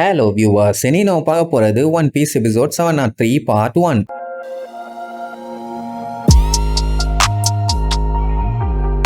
Hello viewers, இனி நம்ம பார்க்க போறது One Piece episode 703 part 1.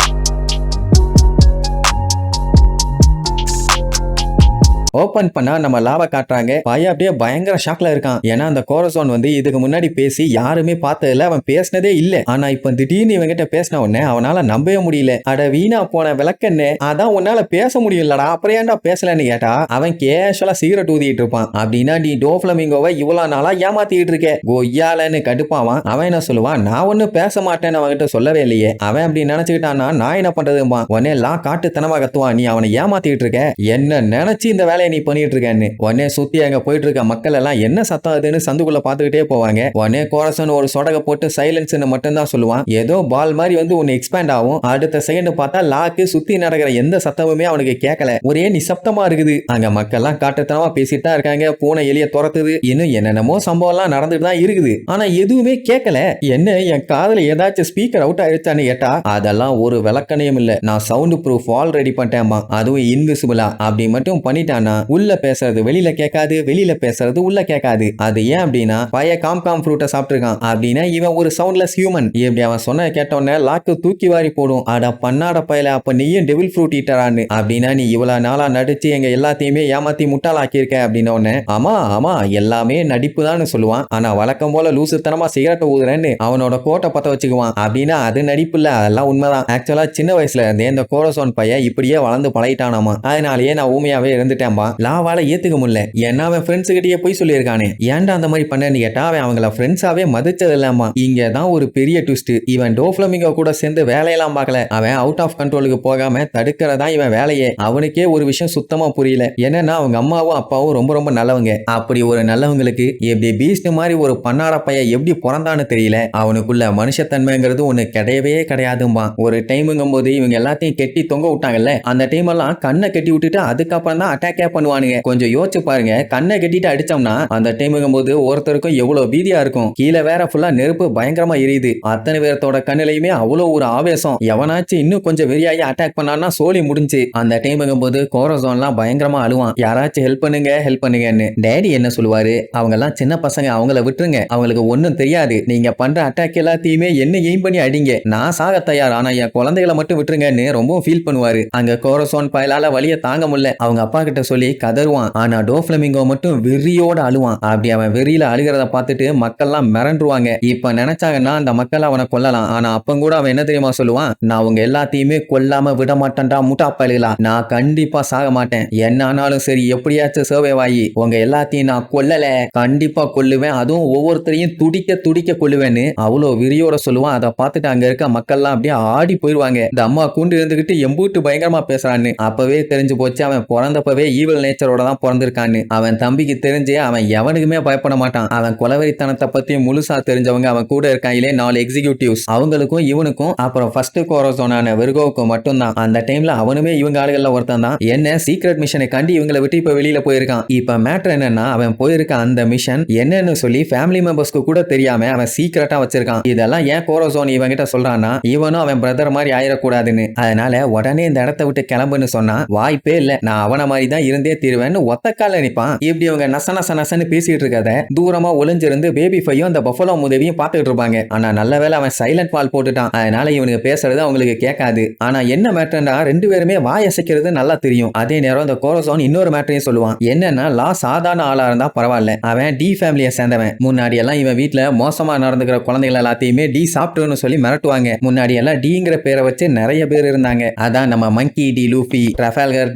Open பண்ணா நம்ம லாவை காட்டுறாங்க. பையன் அப்படியே பயங்கர ஷாக்ல இருக்கான். ஏன்னா அந்த கோரசோன் இதுக்கு முன்னாடி பேசி யாருமே பார்த்ததில்ல, அவன் பேசினதே இல்ல. ஆனா இப்ப திடீர்னு இவங்கிட்ட பேசின உடனே அவனால நம்பவே முடியல. அட வீணா போன விளக்கன்னு, அதான் உன்னால பேச முடியலடா, அப்புறம் ஏன்டா பேசலன்னு கேட்டா அவன் கேஷுவலா சிகரெட் ஊதிட்டு இருப்பான். அப்படின்னா நீ டோஃப்ளமிங்கோவை இவ்வளவு நாளா ஏமாத்திட்டு இருக்க கொய்யாலன்னு கடுப்பாவான். அவன் என்ன சொல்லுவான், நான் ஒன்னும் பேச மாட்டேன்னு அவன்கிட்ட சொல்லவே இல்லையே. அவன் அப்படி நினைச்சுக்கிட்டான்னா நான் என்ன பண்றதுமா, உடனே லா காட்டுத்தனமா கத்துவான், நீ அவனை ஏமாத்திட்டு இருக்க, என்ன நினைச்சு இந்த வேலையை நீ பண்ணிட்டு இருக்கேன்னு. உடனே சுத்தி அங்க போயிட்டு இருக்க மக்கள் எல்லாம் என்ன சத்தம் அதுன்னு சந்துக்குள்ள பாத்துக்கிட்டே போவாங்க. உடனே கோரசன் ஒரு சொடக போட்டு சைலன்ஸ் மட்டும் தான் சொல்லுவான். ஏதோ பால் மாதிரி ஒன்னு எக்ஸ்பேண்ட் ஆகும். அடுத்த செகண்ட் பார்த்தா லாக்கு சுத்தி நடக்கிற எந்த சத்தமுமே அவனுக்கு கேட்கல, ஒரே நிசப்தமா இருக்குது. அங்க மக்கள் எல்லாம் காட்டுத்தனமா பேசிட்டு தான் இருக்காங்க. பூனை எலிய துரத்துது, இன்னும் என்னென்னமோ சம்பவம் எல்லாம் நடந்துட்டு தான் இருக்குது. ஆனா எதுவுமே கேட்கல. என்ன என் காதுல ஏதாச்சும் ஸ்பீக்கர் அவுட் ஆயிடுச்சான்னு கேட்டா அதெல்லாம் ஒரு விளக்கணையும் இல்ல, நான் சவுண்ட் ப்ரூஃப் வால் ரெடி பண்ணிட்டேன், அதுவும் இன்விசிபிளா. அப்படி மட்டும் பண்ணிட்டானா உள்ள பேசுறது வெளியில கேட்காது, வெளியில பேசுறது உள்ள கேட்காது. அது ஏன் அப்படின்னா பைய காம் ஃப்ரூட்டை சாப்பிட்டுருக்கான். அப்படின்னா இவன் ஒரு சவுண்ட்லெஸ் ஹியூமன். இப்படி அவன் சொன்ன கேட்டோன்னே லாக்கு தூக்கி வாரி போடும். அட பண்ணாட பயல, அப்ப நீயும் டெவில் ஃப்ரூட் ஈட்டரான்னு. அப்படின்னா நீ இவ்வளவு நாளா நடிச்சு எங்க எல்லாத்தையுமே ஏமாத்தி முட்டாளாக்கியிருக்க அப்படின்னு ஒன்னு. ஆமா ஆமா எல்லாமே நடிப்பு தான் சொல்லுவான். ஆனா வழக்கம் போல லூசுத்தனமா சிகரெட்டை ஊதுறேன்னு அவனோட கோட்டை பத்த வச்சுக்குவான். அப்படின்னா அது நடிப்பு இல்ல, அதெல்லாம் உண்மைதான். ஆக்சுவலா சின்ன வயசுல இருந்தே இந்த கோரசோன் பையன் இப்படியே வளர்ந்து பழகிட்டானாமா. அதனாலேயே நான் ஊமையாவே இருந்துட்டேன்பா. லாவால ஏத்துக்க முடியல. ஏன்னா அவன் ஃப்ரெண்ட்ஸ் கிட்டயே போய் சொல்லியிருக்கானே. ஏன்டா அந்த மாதிரி பண்ணேன்னு கேட்டா அவன் அவங்கள ஃப்ரெண்ட்ஸாவே மதிச்சது இல்லாமா. இங்க தான் ஒரு பெரிய ட்விஸ்ட். இவன் டோஃப்ளமிங்கோ கூட சேர்ந்து வேலையெல்லாம் பார்க்கல. அவன் அவுட் ஆஃப் கண்ட்ரோலுக்கு போகாம தடுக்கிறதா இவன் வேலையே. அவனுக்கே ஒரு விஷயம் சுத்தமா புரியல. என்னன்னா அவங்க அம்மாவும் அப்பாவும் ரொம்ப ரொம்ப நல்லவங்க. அப்படி ஒரு நல்லவங்களுக்கு எப்படி பீஸ்ட் மாதிரி ஒரு பண்ணாட பையன் எப்படி பிறந்தான்னு தெரியல. அவனுக்குள்ள மனுஷத்தன்மைங்கிறது ஒண்ணு கிடையவே கிடையாதும்பா. ஒரு டைமுங்கும் போது இவங்க எல்லாத்தையும் கெட்டி தொங்க விட்டாங்கல்ல, அந்த டைம் எல்லாம் கண்ணை கட்டி விட்டுட்டு அதுக்கப்புறம் தான் அட்டாக்கே பண்ணுவானுங்க. கொஞ்சம் யோசிச்சு பாருங்க, கண்ணை கட்டிட்டு அடிச்சோம்னா அந்த டைமுங்கும் போது ஒருத்தருக்கும் எவ்வளவு பீதியா இருக்கும். கீழே வேற ஃபுல்லா நெருப்பு பயங்கரமா எரியுது. அத்தனை பேரத்தோட கண்ணிலையுமே அவ்வளவு ஒரு ஆவேசம். எவனாச்சும் இன்னும் கொஞ்சம் வெறியாகி அட்டாக் பண்ணான்னா சோலி முடிஞ்சு. அந்த டைமுங்கும் போது கோரசோன்லாம் பயங்கரமா அழுவான். யாராச்சும் ஹெல்ப் பண்ணுங்க ஹெல்ப் பண்ணுங்கன்னு. டேடி என்ன சொல்லுவாரு, அவங்க எல்லாம் சின்ன பசங்க, அவங்கள விட்டுருங்க, அவங்களுக்கு ஒன்னும் தெரியாது. நீங்க பண்ற அட்டாக் எல்லாத்தையுமே என்ன எய்ம் பண்ணி அடிங்க, நான் சாக தயார், ஆனா என் குழந்தைகளை மட்டும் விட்டுருங்கன்னு ரொம்ப ஃபீல் பண்ணுவாரு. அங்க கோரசோன் பயலால வலிய தாங்க முடியல. அவங்க அப்பா கிட்ட சொல்லி கதறுவான். ஆனா டோஃப்ளமிங்கோ மட்டும் வெறியோட அழுவான். அப்படி அவன் வெறியில அழுகிறத பார்த்துட்டு மக்கள்லாம் மிரண்டுருவாங்க. இப்ப நினைச்சாங்கன்னா அந்த மக்கள் அவனை கொல்லலாம். ஆனா அப்ப கூட அவன் என்ன தெரியுமா சொல்லுவான், நான் உங்க எல்லாத்தையுமே கொல்லாம விட மாட்டேன்டா முட்டா பயலுகளா, நான் கண்டிப்பா சாக மாட்டேன், என்ன ஆனாலும் சரி எப்படியாச்சும் சர்வே ஆகி உங்க எல்லாத்தையும் நான் கொல்லல, கண்டிப்பா கொல்லுவேன், அதுவும் ஒவ்வொருத்தரையும் துடிக்க துடிக்க கொல்லுவேன்னு அவ்வளவு வெறியோட சொல்லுவான். அதை பார்த்துட்டு அங்க இருக்க மக்கள்லாம் அப்படியே ஆடி போயிருவாங்க. இந்த அம்மா கூண்டு இருந்துகிட்டு எம்பூட்டு பயங்கரமா பேசுறான்னு அப்பவே தெரிஞ்சு போச்சு. அவன் பிறந்தப்பவே ஈவல் நேச்சரோட தான் பிறந்திருக்கான்னு. அவன் தம்பிக்கு தெரிஞ்சு அவன் எவனுக்குமே பயப்பட மாட்டான். அவன் கொலவெறித்தனத்தை பத்தி முழுசா தெரிஞ்சவங்க அவன் கூட இருக்காங்களே 4 எக்ஸிக்யூட்டிவ்ஸ், அவங்களுக்கும் இவனுக்கும் அப்புறம் ஃபர்ஸ்ட் கோரசோனான வெர்கோவுக்கும் மட்டும்தான். அந்த டைம்ல அவனுமே இவங்க ஆளுகள்ல ஒருத்தன் தான். என்ன சீக்ரெட் மிஷனை கண்டி இவங்களை விட்டு இப்ப வெளியில போயிருக்கான். இப்ப மேட்டர் என்னன்னா அவன் போயிருக்க அந்த மிஷன் என்னன்னு சொல்லி ஃபேமிலி மெம்பர்ஸ்க்கு கூட தெரியாம அவன் சீக்ரெட்டா வச்சிருக்கான். இதெல்லாம் ஏன் கோரசோன் இவங்கிட்ட சொல்றான்னா இவனும் அவன் பிரதர் மாதிரி ஆயிடக்கூடாதுன்னு. அதனால உடனே இந்த இடத்த விட்டு கிளம்புன்னு சொன்னா வாய்ப்பே இல்ல, நான் அவன மாதிரி தான் இருந்தே தீருவேன்னு ஒத்தக்கால நிப்பான். இப்படி அவங்க நச நச நசன்னு பேசிட்டு இருக்கத தூரமா ஒளிஞ்சிருந்து பேபி ஃபையும் அந்த பஃபலோ உதவியும் பார்த்துட்டு இருப்பாங்க. ஆனா நல்ல வேளை அவன் சைலண்ட் வால் போட்டுட்டான். அதனால இவனுக்கு பேசுறது அவங்களுக்கு கேட்காது. ஆனா என்ன மேட்டர்னா ரெண்டு பேருமே வாய் அசைக்கிறது நல்லா தெரியும். அதே நேரம் இந்த கோரசோன் இன்னொரு மேட்டரையும் சொல்லுவான். என்னன்னா லா சாதாரண ஆளா இருந்தா பரவாயில்ல, அவன் டி ஃபேமிலியை சேர்ந்தவன். முன்னாடி எல்லாம் இவன் வீட்டுல மோசமா நடந்துக்கிற குழந்தைகள் எல்லாத்தையுமே டி சாப்பிட்டுன்னு சொல்லி மிரட்டுவாங்க. முன்னாடி எல்லாம் டிங்கிற பேரை வச்சு நிறைய பேர் இருந்தாங்க. அதான் நம்ம மங்கி டி லூஃபி, ட்ரஃபால்கர்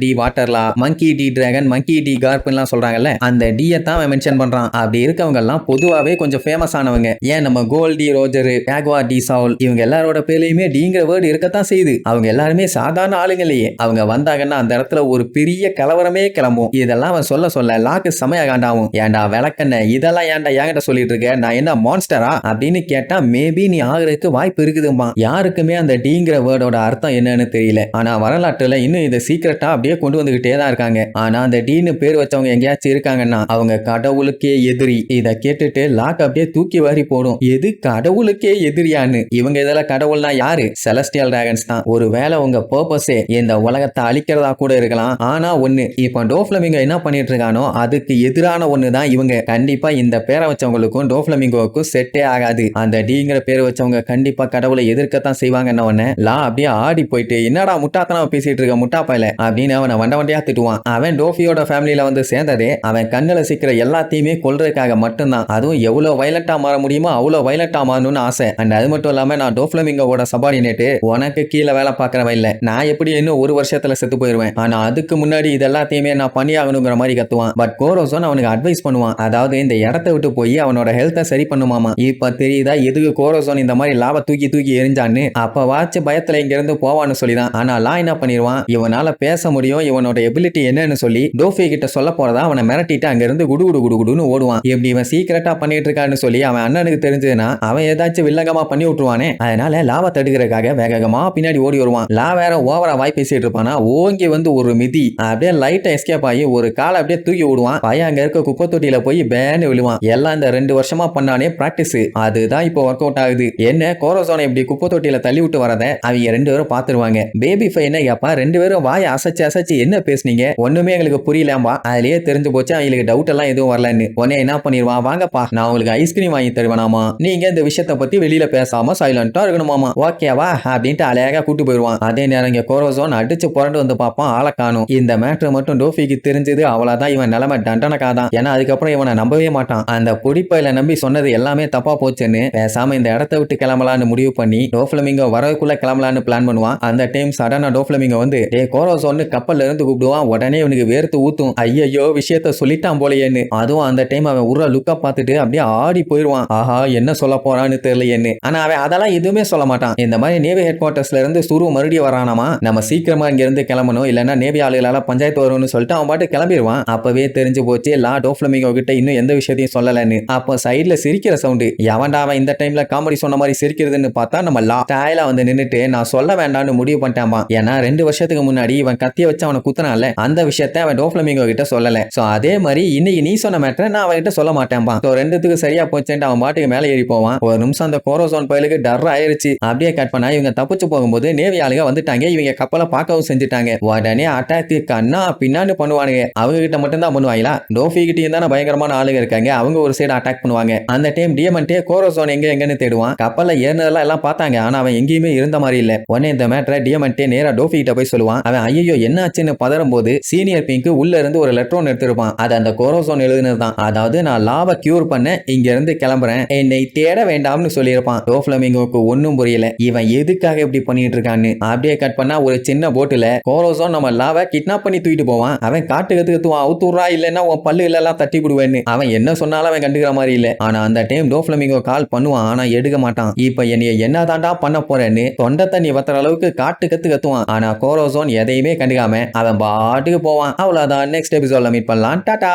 டி வாட்டர்லா, மங்கி டி டிராகன், மங்கி டி கார்ப்லாம் சொல்றாங்கல்ல, அந்த டியை தான் அவன் மென்ஷன் பண்றான். அப்படி இருக்கவங்க எல்லாம் பொதுவாவே கொஞ்சம் ஃபேமஸ் ஆனவங்க. ஏன் நம்ம Gol D Roger, Jaguar D Saul, இவங்க எல்லாரோட பேர்லயுமே டிங்கிற வேர்டு இருக்கத்தான் செய்யுது. அவங்க எல்லாருமே சாதாரண ஆளுங்க இல்லையே. அவங்க வந்தாங்கன்னா அந்த இடத்துல ஒரு பெரிய கலவரமே கிளம்பும். இதெல்லாம் அவன் சொல்ல சொல்ல லாக்கு சமய காண்டாவும். ஏன்டா விளக்கண்ண இதெல்லாம் ஏன்டா என்கிட்ட சொல்லிட்டு இருக்க, நான் என்ன மான்ஸ்டரா அப்படின்னு கேட்டா மேபி நீ ஆகுறதுக்கு வாய்ப்பு இருக்குதுமா. யாருக்குமே அந்த டிங்கிற வேர்டோட அர்த்தம் என்னன்னு தெரியல. ஆனா வரலாற்றுல இன்னும் இதை சீக்கிரட்டா அப்படியே கொண்டு வந்துகிட்டே தான் இருக்காங்க. ஆனா அந்த டீன்னு பேர் வச்சவங்க எங்கேயாச்சும் இருக்காங்கன்னா அவங்க கடவுளுக்கே எதிரி. இத கேட்டுட்டு லாக் அப்படியே தூக்கி வாரி போடும். எது கடவுளுக்கே எதிரியான்னு? இவங்க இதெல்லாம் கடவுள்னா யாரு? செலஸ்டியல் டிராகன்ஸ் தான். ஒருவேளை உங்க பர்பஸே இந்த உலகத்தை அழிக்கிறதா கூட இருக்கலாம். ஆனா ஒண்ணு, இப்ப டோஃப்ளமிங்கோ என்ன பண்ணிட்டு இருக்கானோ அதுக்கு எதிரான ஒண்ணுதான் இவங்க. கண்டிப்பா இந்த பேரை வச்சவங்களுக்கும் டோஃப்ளமிங்கோவுக்கும் செட்டே ஆகாது. அந்த டீங்கிற பேர் வச்சவங்க கண்டிப்பா கடவுளை எதிர்க்கத்தான் செய்வாங்கன்னு உடனே லா அப்படியே ஆடி போயிட்டு, என்னடா முட்டாத்தனமா பேசிட்டு இருக்க முட்டாப்பையில அப்படின்னு அவனை வண்ட வண்டியா திட்டுவான். அவன் டோஃபியோட ஃபேமிலியில வந்து சேர்ந்ததே அவன் கண்ணுல சிக்கிற எல்லாத்தையுமே கொல்றதுக்காக மட்டும்தான். அதுவும் எவ்வளவு வயலண்டா மாற முடியுமோ அவ்வளவு வயலண்டா மாறணும்னு ஆசை. அண்ட் அது மட்டும் இல்லாம நான் டோஃப்ளமிங்கோட சபார்டினேட், உனக்கு கீழே வேலை பார்க்கறவன் இல்ல. நான் எப்படி இன்னும் ஒரு வருஷத்துல செத்து போயிருவேன். ஆனா அதுக்கு முன்னாடி இது எல்லாத்தையுமே நான் பண்ணி ஆகணுங்கிற மாதிரி கத்துவான். பட் கோரோசோன் அவனுக்கு அட்வைஸ் பண்ணுவான். அதாவது இந்த இடத்தை விட்டு போய் அவனோட ஹெல்த்தை சரி பண்ணுமாமா. இப்ப தெரியுதா எதுக்கு கோரோசோன் இந்த மாதிரி லாவை தூக்கி தூக்கி எரிஞ்சான்னு? அப்ப வாட்ச் பயத்துல இங்க இருந்து போவான்னு சொல்லிதான். ஆனா லா என்ன பண்ணிடுவான், இவனால பேச முடியும், இவனோட எபிலிட்டி என்னன்னு சொல்லி டோஃபி கிட்ட சொல்ல போறதா அவனை மிரட்டிட்டு அங்க இருந்து குடு குடு குடு குடுன்னு ஓடுவான். இப்படி இவன் சீக்கிரட்டா பண்ணிட்டு இருக்கான்னு சொல்லி அவன் அண்ணனுக்கு தெரிஞ்சதுன்னா அவன் ஏதாச்சும் வில்லங்கமா பண்ணி விட்டுருவானே. அதனால லாவை தடுக்கிறதுக்காக வேகமா பின்னாடி ஓடி வருவான். லா வேற ஓவரா வாய் பேசிட்டு இருப்பானா, ஓங்கி வந்து ஒரு மிதி அப்படியே லைட்டா எஸ்கேப் ஆகி ஒரு காலை அப்படியே தூக்கி விடுவான். பையன் அங்க இருக்க குப்பை தொட்டியில போய் பேன்னு விழுவான். எல்லாம் இந்த 2 வருஷமா பண்ணானே பிராக்டிஸ், அதுதான் இப்போ ஒர்க் அவுட் ஆகுது. என்ன கோரோசோனை இப்படி குப்பை தொட்டியில தள்ளி விட்டு வரத அவங்க 2 பேரும் பாத்துருவாங்க. பேபி ஃபை என்ன கேப்பா, 2 பேரும் வாயை அசைச்சு அசைச்சு என்ன பேசுனீங்க, ஒண்ணுமே எங்களுக்கு புரியலாம்பா. அதுலயே தெரிஞ்சு போச்சு அவங்களுக்கு டவுட் எல்லாம் எதுவும் வரலன்னு. உடனே என்ன பண்ணிடுவான், வாங்கப்பா நான் உங்களுக்கு ஐஸ்கிரீம் வாங்கி தருவேனாமா, நீங்க இந்த விஷயத்தை பத்தி வெளியில பேசாம சைலண்டா இருக்கணுமாமா, ஓகேவா அப்படின்ட்டு அழகா கூட்டு போயிடுவான். அதே நேரம் இங்க கோரோசோன் அடிச்சு புரண்டு வந்து பார்ப்பான், ஆளை காணும். இந்த மேட்ரு மட்டும் டோஃபிக்கு தெரிஞ்சது அவ்வளவுதான், இவன் நிலைமை தண்டனைக்காதான். ஏன்னா அதுக்கப்புறம் இவனை நம்பவே மாட்டான். அந்த பொடிப்பையில நம்பி சொன்னது எல்லாமே தப்பா போச்சுன்னு பேசாம இந்த இடத்தை விட்டு கிளம்பலான்னு முடிவு பண்ணி டோஃப்ளமிங்கோ வரவுக்குள்ள கிளம்பலான்னு பிளான் பண்ணுவான். அந்த டைம் சடனா டோஃப்ளமிங்கோ வந்து கோரோசோன்னு கப்பல்ல இருந்து கூப்பிடுவான். உடனே இவனுக்கு வேர்த்து ஊத்தும். ஐயோ விஷயத்த சொல்லிட்டான் போலையேன்னு. அதுவும் அந்த டைம் அவன் உருவ லுக்கா பார்த்துட்டு அப்படியே ஆடி போயிடுவான். ஆஹா என்ன சொல்ல போறான்னு தெரியலையேன்னு. ஆனா அவன் அதெல்லாம் எதுவுமே சொல்ல மாட்டான். இந்த மாதிரி நேவி ஹெட் குவார்டர்ஸ்ல இருந்து சுரு மறுபடியும் வரானாமா, நம்ம சீக்கிரமா இங்க இருந்து கிளம்பணும், இல்லன்னா நேவி ஆளுகளால பஞ்சாயத்து வரும்னு சொல்லிட்டு அவன் பாட்டு கிளம்பிடுவான். அப்பவே தெரிஞ்சு போச்சு லா டோஃப்ளமிங்கோ கிட்ட இன்னும் எந்த விஷயத்தையும் சொல்லலன்னு. அப்போ சைடுல சிரிக்கிற சவுண்டு, எவன்டா அவன் இந்த டைம்ல காமெடி சொன்ன மாதிரி சிரிக்கிறதுன்னு பார்த்தா நம்ம லா ஸ்டைலா வந்து நின்னுட்டு நான் சொல்ல வேண்டாம்னு முடிவு பண்ணிட்டான். ஏன்னா 2 வருஷத்துக்கு முன்னாடி இவன் கத்திய வச்சு அவனை குத்துனால அந்த விஷயத்தை அவன் டோஃப்ளமிங்கோ கிட்ட சொல்லல. சோ அதே மாதிரி இன்னைக்கு நீ சொன்ன மேட்டரை நான் அவன்கிட்ட சொல்ல மாட்டேன்பா. சோ ரெண்டுத்துக்கு சரியா போச்சுட்டு அவன் பாட்டுக்கு மேலே ஏறி போவான். ஒரு நிமிஷம் அந்த கோரோசோன் பயலுக்கு டர் ஆயிருச்சு. அப்படியே கட் பண்ணா இவங்க தப்பிச்சு போகும்போது நேவி ஆளுங்க வந்துட்டாங்க. இவங்க கப்பலை பார்க்கவும் செஞ்சுட்டாங்க. உடனே அட்டாக்கு கண்ணா பின்னாடி பண்ணுவானுங்க. அவங்க கிட்ட மட்டும் தான் பண்ணுவாங்களா, டோஃபி கிட்டயும் தானே பயங்கரமான ஆளுங்க இருக்காங்க, அவங்க ஒரு சைடு அட்டாக் பண்ணுவாங்க. அந்த டைம் டியமண்டே கோரோசோன் எங்கன்னு தேடுவான். கப்பல்ல ஏறினதெல்லாம் எல்லாம் பார்த்தாங்க, ஆனா அவன் எங்கேயுமே இருந்த மாதிரி இல்ல. உடனே இந்த மேட்டரை டியமண்டே நேரா டோஃபி கிட்ட போய் சொல்லுவான். அவன் ஐயோ என்ன ஆச்சுன்னு பதறும் போது சீனியர் பிங்க் உள்ள இருந்து ஒரு லெட்டர் ஒன்று எடுத்திருப்பான். அது அந்த கோரோசோன் எழுதுனதுதான். அதாவது நான் லாவை கியூர் பண்ண இங்க இருந்து கிளம்புறேன், என்னை தேட வேண்டாம்னு சொல்லியிருப்பான். டோஃப்ளமிங்கோக்கு ஒன்னும் புரியல இவன் எதுக்காக இப்படி பண்ணிட்டு இருக்கான்னு. அப்படியே கட் பண்ணா ஒரு சின்ன போட்டுல கோரோசோன் நம்ம லாவை கிட்னாப் பண்ணி தூக்கிட்டு போவான். அவன் காட்டுக்கத்துக்கு அவுத்துறா இல்லன்னா உன் பல்லு எல்லாம் தட்டி விடுவேன்னு. அவன் என்ன சொன்னாலும் அவன் கண்டுக்கிற மாதிரி இல்ல. ஆனா அந்த டைம் டோஃப்ளமிங்கோ கால் பண்ணுவான், ஆனா எடுக்க மாட்டான். இப்ப என்னைய என்னதாண்டா பண்ண போறேன்னு தொண்டை தண்ணி வத்துற அளவுக்கு காட்டு கத்துவான். ஆனா கோரோசோன் எதையுமே கண்டுக்காம அவன் பாட்டுக்கு போவான். அவ்வளவுதான். நெக்ஸ்ட் எபிசோட்ல மீட் பண்ணலாம். டாடா.